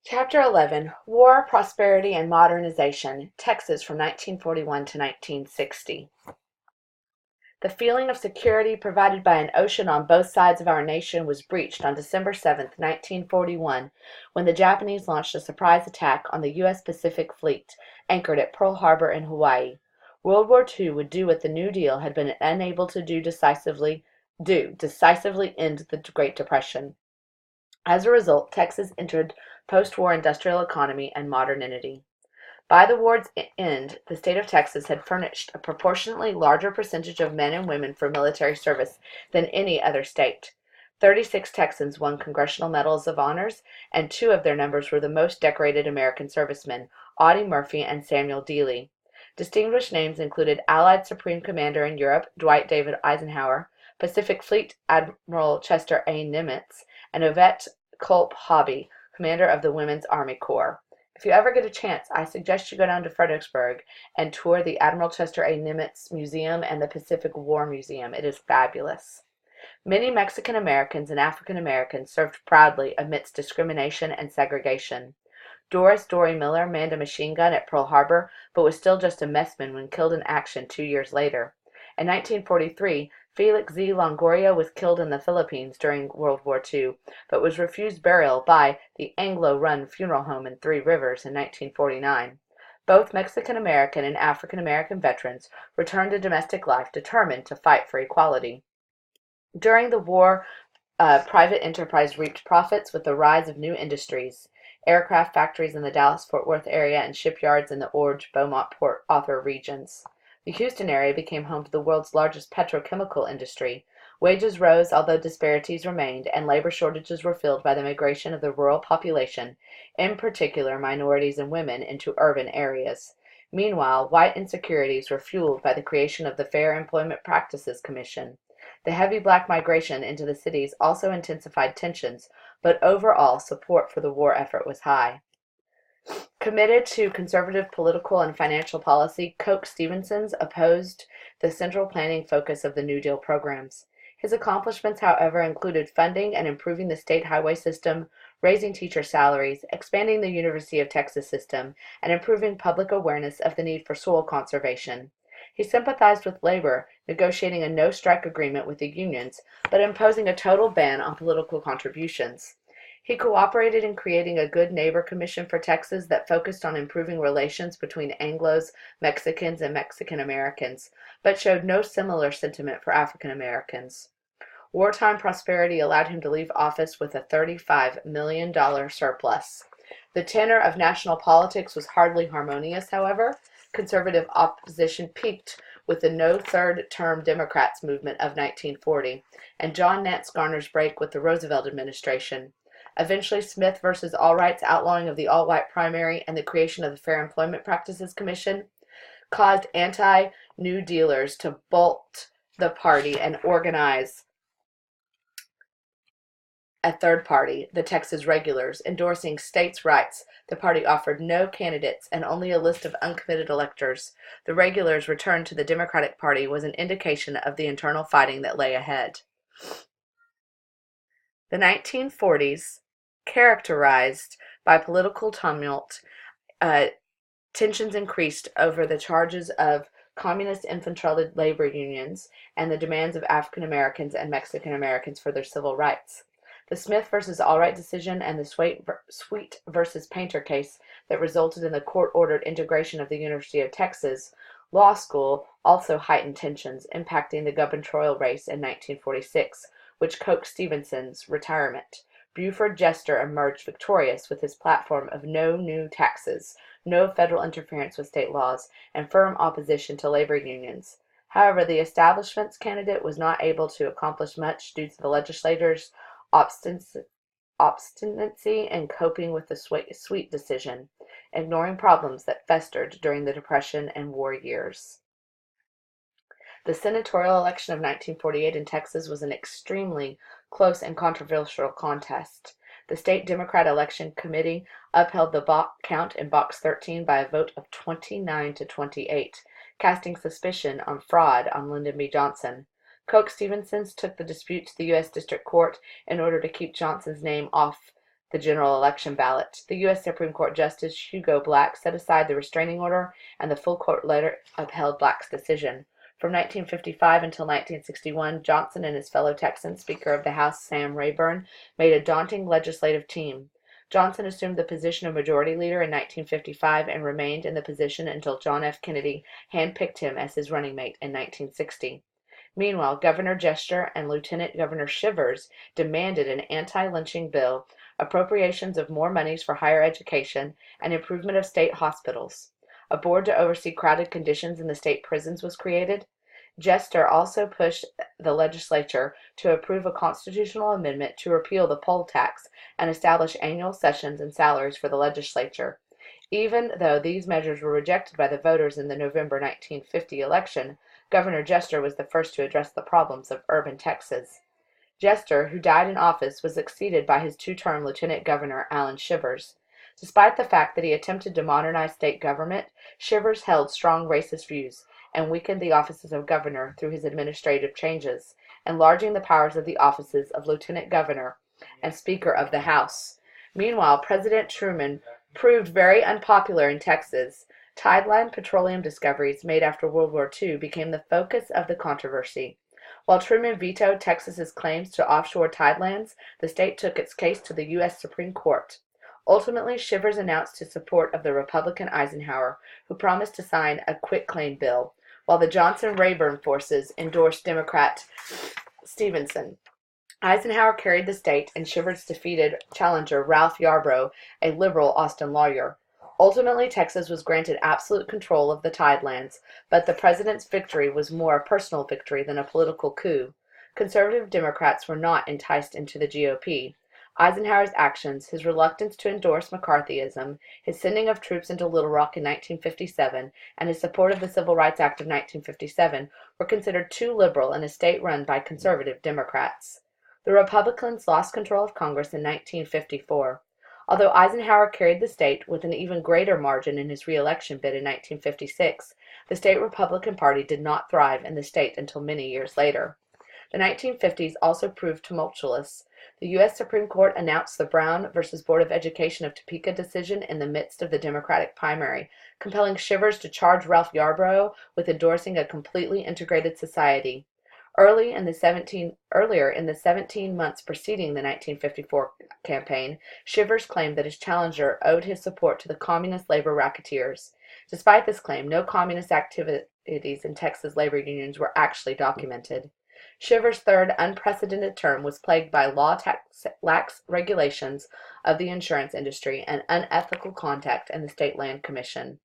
Chapter 11: War, Prosperity, and Modernization, Texas from 1941 to 1960. The feeling of security provided by an ocean on both sides of our nation was breached on December 7, 1941, when the Japanese launched a surprise attack on the U.S. Pacific Fleet, anchored at Pearl Harbor in Hawaii. World War II would do what the New Deal had been unable to decisively end the Great Depression. As a result, Texas entered post-war industrial economy and modernity. By the war's end, the state of Texas had furnished a proportionately larger percentage of men and women for military service than any other state. 36 Texans won Congressional Medals of Honors, and two of their numbers were the most decorated American servicemen, Audie Murphy and Samuel Dealey. Distinguished names included Allied Supreme Commander in Europe, Dwight David Eisenhower, Pacific Fleet Admiral Chester A. Nimitz, and Yvette Culp Hobby, commander of the Women's Army Corps. If you ever get a chance, I suggest you go down to Fredericksburg and tour the Admiral Chester A. Nimitz Museum and the Pacific War Museum. It is fabulous. Many Mexican Americans and African Americans served proudly amidst discrimination and segregation. Doris Dory Miller manned a machine gun at Pearl Harbor, but was still just a messman when killed in action 2 years later. In 1943, Felix Z. Longoria was killed in the Philippines during World War II, but was refused burial by the Anglo-run funeral home in Three Rivers in 1949. Both Mexican-American and African-American veterans returned to domestic life determined to fight for equality. During the war, private enterprise reaped profits with the rise of new industries, aircraft factories in the Dallas-Fort Worth area and shipyards in the Orange, Beaumont, Port Arthur regions. The Houston area became home to the world's largest petrochemical industry. Wages rose, although disparities remained, and labor shortages were filled by the migration of the rural population, in particular minorities and women, into urban areas. Meanwhile, white insecurities were fueled by the creation of the Fair Employment Practices Commission. The heavy black migration into the cities also intensified tensions, but overall support for the war effort was high. Committed to conservative political and financial policy, Coke Stevenson opposed the central planning focus of the New Deal programs. His accomplishments, however, included funding and improving the state highway system, raising teacher salaries, expanding the University of Texas system, and improving public awareness of the need for soil conservation. He sympathized with labor, negotiating a no-strike agreement with the unions, but imposing a total ban on political contributions. He cooperated in creating a Good Neighbor Commission for Texas that focused on improving relations between Anglos, Mexicans, and Mexican Americans, but showed no similar sentiment for African Americans. Wartime prosperity allowed him to leave office with a $35 million surplus. The tenor of national politics was hardly harmonious, however. Conservative opposition peaked with the No Third Term Democrats movement of 1940, and John Nance Garner's break with the Roosevelt administration. Eventually, Smith versus Allright's outlawing of the all-white primary and the creation of the Fair Employment Practices Commission caused anti-New Dealers to bolt the party and organize a third party, the Texas Regulars, endorsing states' rights. The party offered no candidates and only a list of uncommitted electors. The Regulars' return to the Democratic Party was an indication of the internal fighting that lay ahead. The 1940s, characterized by political tumult, tensions increased over the charges of communist-infiltrated labor unions and the demands of African Americans and Mexican Americans for their civil rights. The Smith versus Allwright decision and the Sweet versus Painter case that resulted in the court-ordered integration of the University of Texas Law School also heightened tensions, impacting the gubernatorial race in 1946, which coaxed Stevenson's retirement. Buford Jester emerged victorious with his platform of no new taxes, no federal interference with state laws, and firm opposition to labor unions. However, the establishment's candidate was not able to accomplish much due to the legislators' obstinacy in coping with the Sweet decision, ignoring problems that festered during the Depression and war years. The senatorial election of 1948 in Texas was an extremely close and controversial contest. The state Democrat Election Committee upheld the count in Box 13 by a vote of 29 to 28, casting suspicion on fraud on Lyndon B. Johnson. Coke Stevenson took the dispute to the U.S. District Court in order to keep Johnson's name off the general election ballot. The U.S. Supreme Court Justice Hugo Black set aside the restraining order, and the full court later upheld Black's decision. From 1955 until 1961, Johnson and his fellow Texan Speaker of the House Sam Rayburn made a daunting legislative team. Johnson assumed the position of Majority Leader in 1955 and remained in the position until John F. Kennedy handpicked him as his running mate in 1960. Meanwhile, Governor Jester and Lieutenant Governor Shivers demanded an anti-lynching bill, appropriations of more monies for higher education, and improvement of state hospitals. A board to oversee crowded conditions in the state prisons was created. Jester also pushed the legislature to approve a constitutional amendment to repeal the poll tax and establish annual sessions and salaries for the legislature. Even though these measures were rejected by the voters in the November 1950 election, Governor Jester was the first to address the problems of urban Texas. Jester, who died in office, was succeeded by his two-term Lieutenant Governor, Allen Shivers. Despite the fact that he attempted to modernize state government, Shivers held strong racist views and weakened the offices of governor through his administrative changes, enlarging the powers of the offices of Lieutenant Governor and Speaker of the House. Meanwhile, President Truman proved very unpopular in Texas. Tideline petroleum discoveries made after World War II became the focus of the controversy. While Truman vetoed Texas's claims to offshore tidelands, the state took its case to the U.S. Supreme Court. Ultimately, Shivers announced his support of the Republican Eisenhower, who promised to sign a quitclaim bill, while the Johnson-Rayburn forces endorsed Democrat Stevenson. Eisenhower carried the state, and Shivers defeated challenger Ralph Yarborough, a liberal Austin lawyer. Ultimately, Texas was granted absolute control of the tidelands, but the president's victory was more a personal victory than a political coup. Conservative Democrats were not enticed into the GOP. Eisenhower's actions, his reluctance to endorse McCarthyism, his sending of troops into Little Rock in 1957, and his support of the Civil Rights Act of 1957 were considered too liberal in a state run by conservative Democrats. The Republicans lost control of Congress in 1954. Although Eisenhower carried the state with an even greater margin in his re-election bid in 1956, the state Republican Party did not thrive in the state until many years later. The 1950s also proved tumultuous. The U.S. Supreme Court announced the Brown v. Board of Education of Topeka decision in the midst of the Democratic primary, compelling Shivers to charge Ralph Yarborough with endorsing a completely integrated society. Earlier in the 17 months preceding the 1954 campaign, Shivers claimed that his challenger owed his support to the communist labor racketeers. Despite this claim, no communist activities in Texas labor unions were actually documented. Shivers' third unprecedented term was plagued by lax regulations of the insurance industry and unethical conduct in the State Land Commission.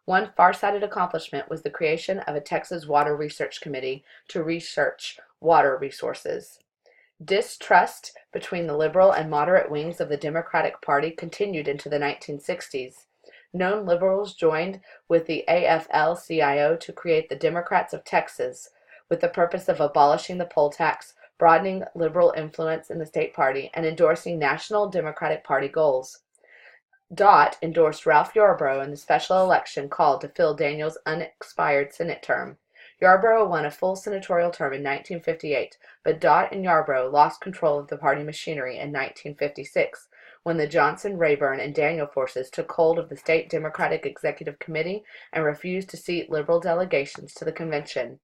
One far-sighted accomplishment was the creation of a Texas Water Research Committee to research water resources. Distrust between the liberal and moderate wings of the Democratic Party continued into the 1960s. Known liberals joined with the AFL-CIO to create the Democrats of Texas, with the purpose of abolishing the poll tax, broadening liberal influence in the state party, and endorsing National Democratic Party goals. Dot endorsed Ralph Yarborough in the special election called to fill Daniels' unexpired Senate term. Yarborough won a full senatorial term in 1958, but Dot and Yarborough lost control of the party machinery in 1956, when the Johnson, Rayburn, and Daniel forces took hold of the state Democratic Executive Committee and refused to seat liberal delegations to the convention.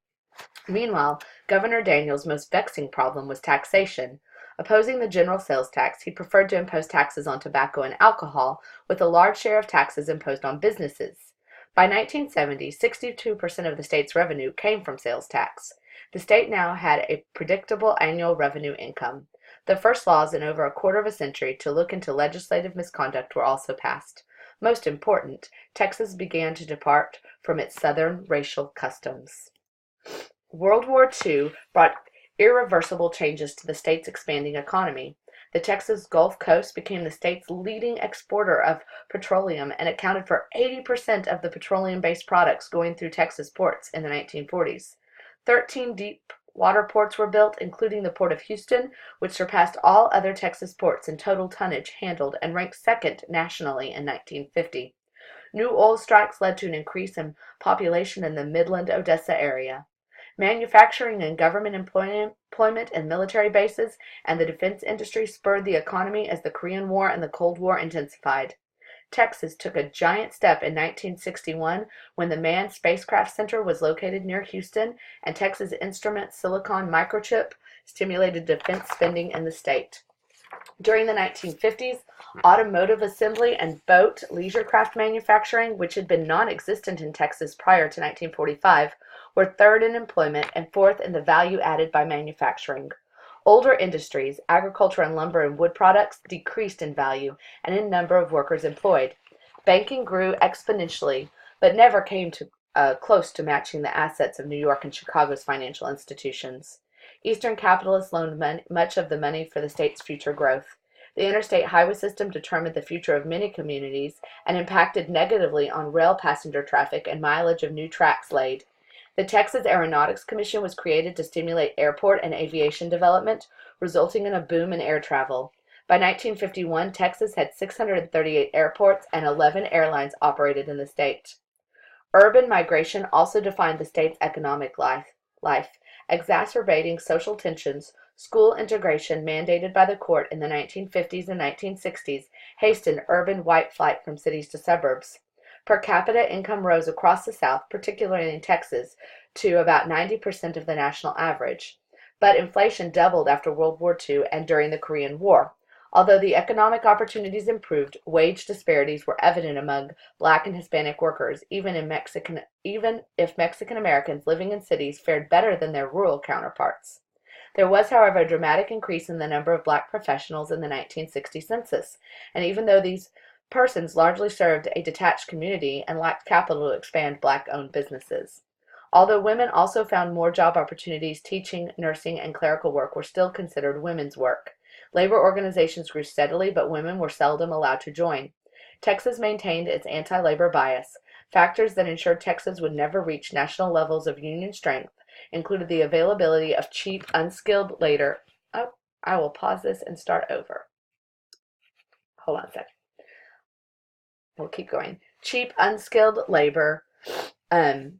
Meanwhile, Governor Daniels' most vexing problem was taxation. Opposing the general sales tax, he preferred to impose taxes on tobacco and alcohol, with a large share of taxes imposed on businesses. By 1970, 62% of the state's revenue came from sales tax. The state now had a predictable annual revenue income. The first laws in over a quarter of a century to look into legislative misconduct were also passed. Most important, Texas began to depart from its Southern racial customs. World War II brought irreversible changes to the state's expanding economy. The Texas Gulf Coast became the state's leading exporter of petroleum and accounted for 80% of the petroleum-based products going through Texas ports in the 1940s. 13 deep water ports were built, including the Port of Houston, which surpassed all other Texas ports in total tonnage handled and ranked second nationally in 1950. New oil strikes led to an increase in population in the Midland-Odessa area. Manufacturing and government employment and military bases and the defense industry spurred the economy as the Korean War and the Cold War intensified. Texas took a giant step in 1961 when the Manned Spacecraft Center was located near Houston, and Texas Instruments silicon microchip stimulated defense spending in the state. During the 1950s, automotive assembly and boat leisure craft manufacturing, which had been non-existent in Texas prior to 1945, were third in employment and fourth in the value added by manufacturing. Older industries, agriculture and lumber and wood products, decreased in value and in number of workers employed. Banking grew exponentially, but never came close to matching the assets of New York and Chicago's financial institutions. Eastern capitalists loaned much of the money for the state's future growth. The interstate highway system determined the future of many communities and impacted negatively on rail passenger traffic and mileage of new tracks laid. The Texas Aeronautics Commission was created to stimulate airport and aviation development, resulting in a boom in air travel. By 1951, Texas had 638 airports and 11 airlines operated in the state. Urban migration also defined the state's economic life, exacerbating social tensions. School integration mandated by the court in the 1950s and 1960s hastened urban white flight from cities to suburbs. Per capita income rose across the South, particularly in Texas, to about 90% of the national average. But inflation doubled after World War II and during the Korean War. Although the economic opportunities improved, wage disparities were evident among Black and Hispanic workers, even if Mexican Americans living in cities fared better than their rural counterparts. There was, however, a dramatic increase in the number of Black professionals in the 1960 census, and even though these persons largely served a detached community and lacked capital to expand Black-owned businesses. Although women also found more job opportunities, teaching, nursing, and clerical work were still considered women's work. Labor organizations grew steadily, but women were seldom allowed to join. Texas maintained its anti-labor bias. Factors that ensured Texas would never reach national levels of union strength included the availability of cheap, unskilled labor. Oh, I will pause this and start over. Hold on a second. We'll keep going. Cheap, unskilled labor, and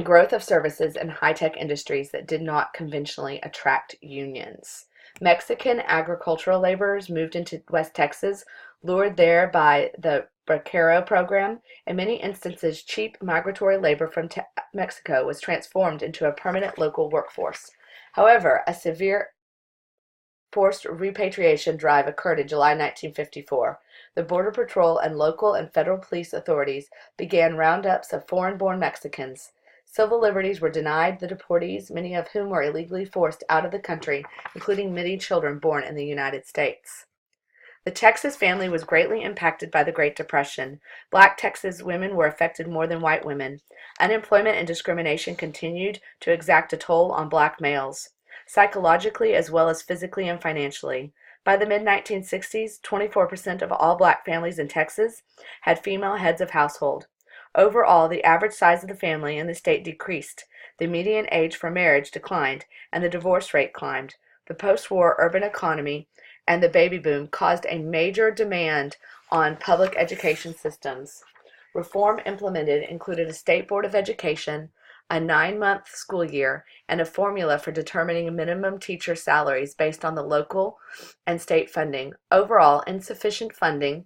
growth of services and high-tech industries that did not conventionally attract unions. Mexican agricultural laborers moved into West Texas, lured there by the Vaquero program. In many instances, cheap migratory labor from Mexico was transformed into a permanent local workforce. However, a severe forced repatriation drive occurred in July 1954. The Border Patrol and local and federal police authorities began roundups of foreign-born Mexicans. Civil liberties were denied the deportees, many of whom were illegally forced out of the country, including many children born in the United States. The Texas family was greatly impacted by the Great Depression. Black Texas women were affected more than white women. Unemployment and discrimination continued to exact a toll on black males, psychologically as well as physically and financially. By the mid-1960s, 24% of all black families in Texas had female heads of household. Overall, the average size of the family in the state decreased, the median age for marriage declined, and the divorce rate climbed. The post-war urban economy and the baby boom caused a major demand on public education systems. Reform implemented included a state board of education, a 9-month school year, and a formula for determining minimum teacher salaries based on the local and state funding. Overall, insufficient funding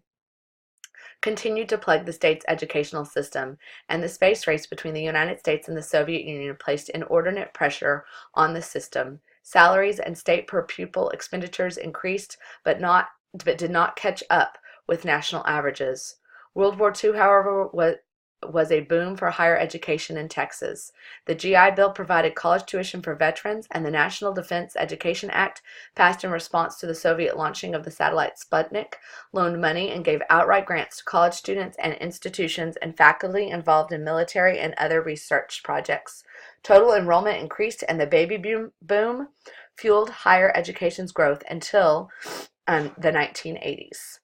continued to plague the state's educational system, and the space race between the United States and the Soviet Union placed inordinate pressure on the system. Salaries and state per pupil expenditures increased, but did not catch up with national averages. World War II, however, was a boom for higher education in Texas. The GI Bill provided college tuition for veterans, and the National Defense Education Act, passed in response to the Soviet launching of the satellite Sputnik, loaned money and gave outright grants to college students and institutions and faculty involved in military and other research projects. Total enrollment increased, and the baby boom fueled higher education's growth until the 1980s.